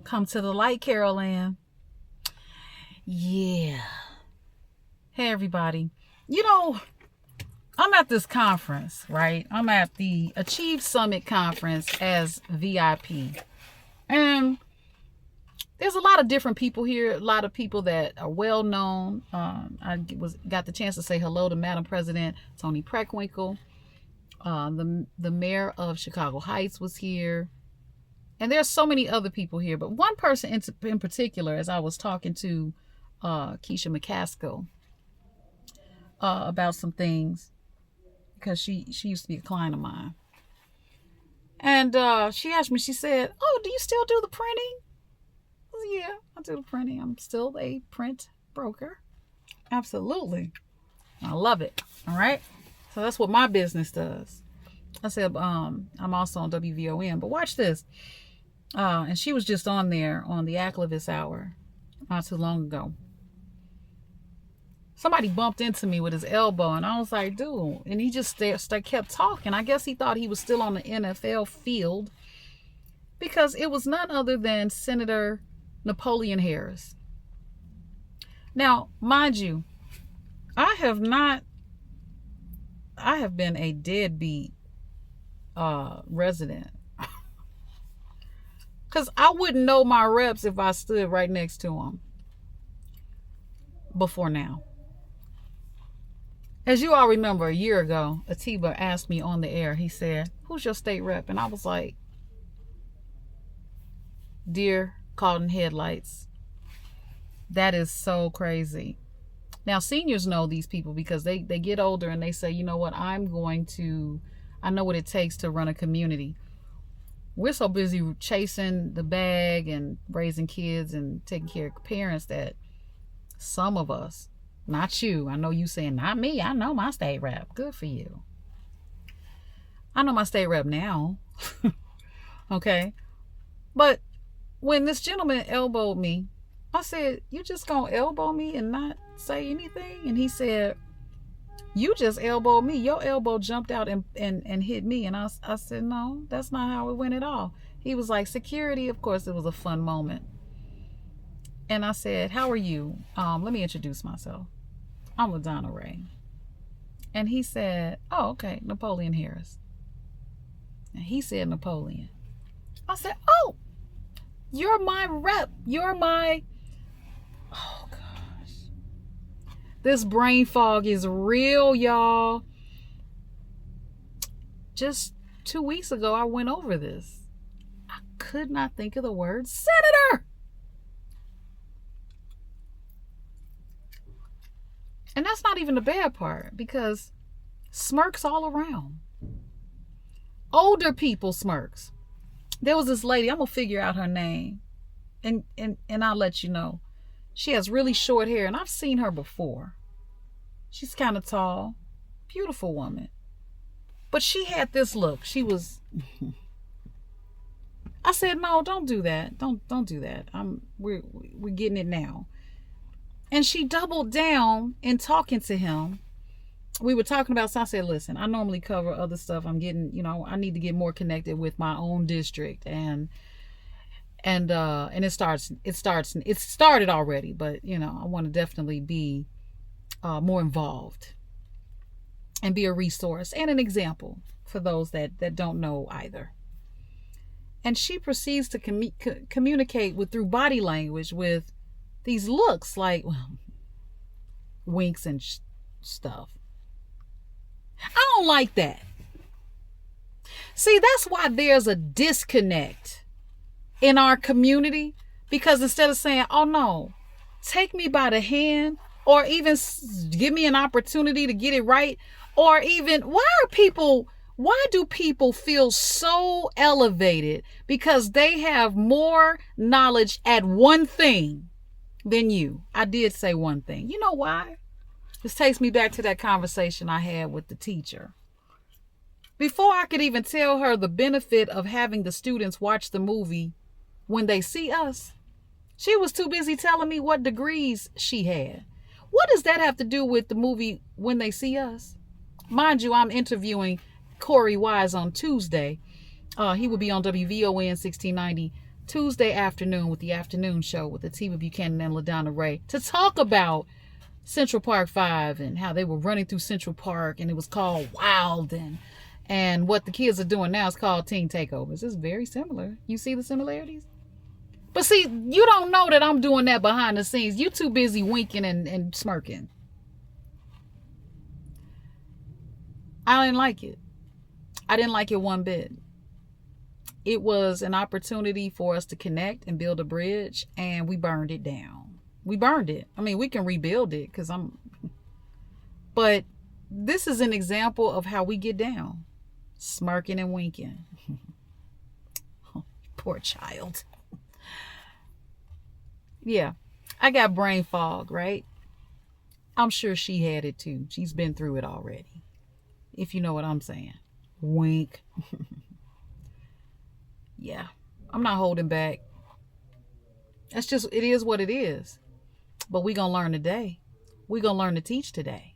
Come to the light, Carol Ann. Yeah. Hey, everybody. You know, I'm at this conference, right? I'm at the Achieve Summit conference as VIP. And there's a lot of different people here, a lot of people that are well known. I got the chance to say hello to Madam President Toni Preckwinkle. The mayor of Chicago Heights was here. And there's so many other people here. But one person in particular, as I was talking to Keisha McCaskill about some things, because she used to be a client of mine. And she asked me, she said, "Oh, do you still do the printing?" I said, "Yeah, I do the printing. I'm still a print broker." Absolutely. I love it. All right. So that's what my business does. I said, I'm also on WVON, but watch this. And she was just on there on the Activist Hour not too long ago. Somebody bumped into me with his elbow, and I was like, dude. And he just kept talking. I guess he thought he was still on the NFL field, because it was none other than Senator Napoleon Harris. Now, mind you, I have been a deadbeat resident. Because I wouldn't know my reps if I stood right next to them before now. As you all remember, a year ago, Atiba asked me on the air, he said, "Who's your state rep?" And I was like, dear, caught in headlights. That is so crazy. Now, seniors know these people because they get older and they say, you know what, I know what it takes to run a community. We're so busy chasing the bag and raising kids and taking care of parents that some of us, not you, I know you saying, not me, I know my state rep. Good for you. I know my state rep now. Okay. But when this gentleman elbowed me, I said, "You just gonna elbow me and not say anything?" And he said, "You just elbowed me. Your elbow jumped out and hit me." And I said, "No, that's not how it went at all." He was like, "Security." Of course, it was a fun moment. And I said, "How are you? Let me introduce myself. I'm LaDonna Ray." And he said, "Oh, okay, Napoleon Harris." And he said, "Napoleon." I said, "Oh, you're my rep. You're my..." Oh, gosh. This brain fog is real, y'all. Just 2 weeks ago, I went over this. I could not think of the word senator. And that's not even the bad part, because smirks all around. Older people smirks. There was this lady, I'm going to figure out her name, and I'll let you know. She has really short hair, and I've seen her before. She's kind of tall, beautiful woman. But she had this look. She was... I said, "No, don't do that. Don't do that. We're getting it now." And she doubled down in talking to him. We were talking about, so I said, "Listen, I normally cover other stuff. I'm getting, I need to get more connected with my own district, and it started already, but I want to definitely be more involved and be a resource and an example for those that don't know either." And she proceeds to communicate through body language with these looks like winks and stuff. I don't like that. See, that's why there's a disconnect in our community, because instead of saying, "Oh no, take me by the hand," or even give me an opportunity to get it right, or even, why do people feel so elevated because they have more knowledge at one thing than you? I did say one thing. You know why? This takes me back to that conversation I had with the teacher. Before I could even tell her the benefit of having the students watch the movie When They See Us, she was too busy telling me what degrees she had. What does that have to do with the movie When They See Us? Mind you, I'm interviewing Corey Wise on Tuesday. He will be on WVON 1690 Tuesday afternoon with the afternoon show with the Tiva Buchanan and LaDonna Ray to talk about Central Park 5 and how they were running through Central Park and it was called Wild, and what the kids are doing now is called teen takeovers. It's very similar. You see the similarities? But see, you don't know that I'm doing that behind the scenes. You too busy winking and smirking. I didn't like it. I didn't like it one bit. It was an opportunity for us to connect and build a bridge, and we burned it down. We burned it. I mean, we can rebuild it but this is an example of how we get down. Smirking and winking. Poor child. Yeah, I got brain fog, right? I'm sure she had it too. She's been through it already. If you know what I'm saying. Wink. Yeah, I'm not holding back. That's just, it is what it is. But we're going to learn today. We're going to learn to teach today.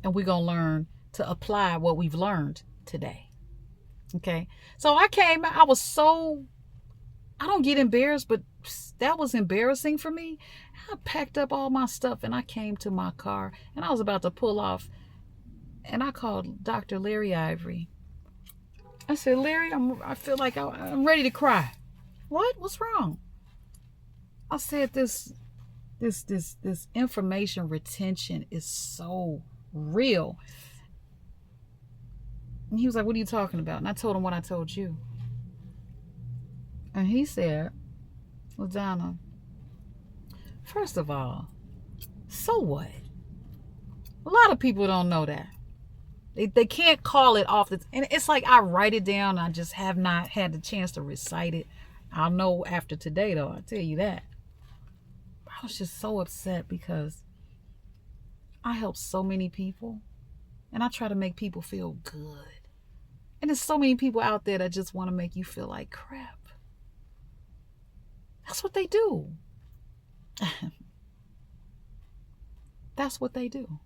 And we're going to learn to apply what we've learned today. Okay? So I don't get embarrassed, but that was embarrassing for me. I packed up all my stuff and I came to my car and I was about to pull off. And I called Dr. Larry Ivory. I said, Larry, I feel like I'm ready to cry. What? What's wrong? I said, this information retention is so real. And he was like, what are you talking about? And I told him what I told you. And he said, LaDonna, first of all, so what? A lot of people don't know that. They can't call it off. And it's like I write it down. I just have not had the chance to recite it. I'll know after today, though. I'll tell you that. I was just so upset because I help so many people. And I try to make people feel good. And there's so many people out there that just want to make you feel like crap. That's what they do. That's what they do.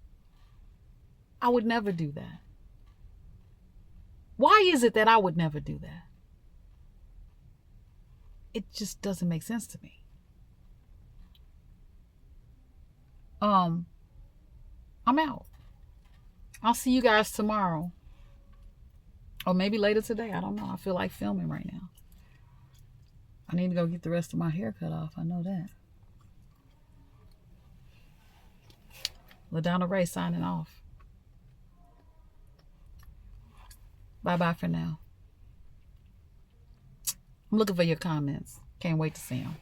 I would never do that. Why is it that I would never do that? It just doesn't make sense to me. I'm out. I'll see you guys tomorrow. Or maybe later today. I don't know. I feel like filming right now. I need to go get the rest of my hair cut off. I know that. LaDonna Ray signing off. Bye-bye for now. I'm looking for your comments. Can't wait to see them.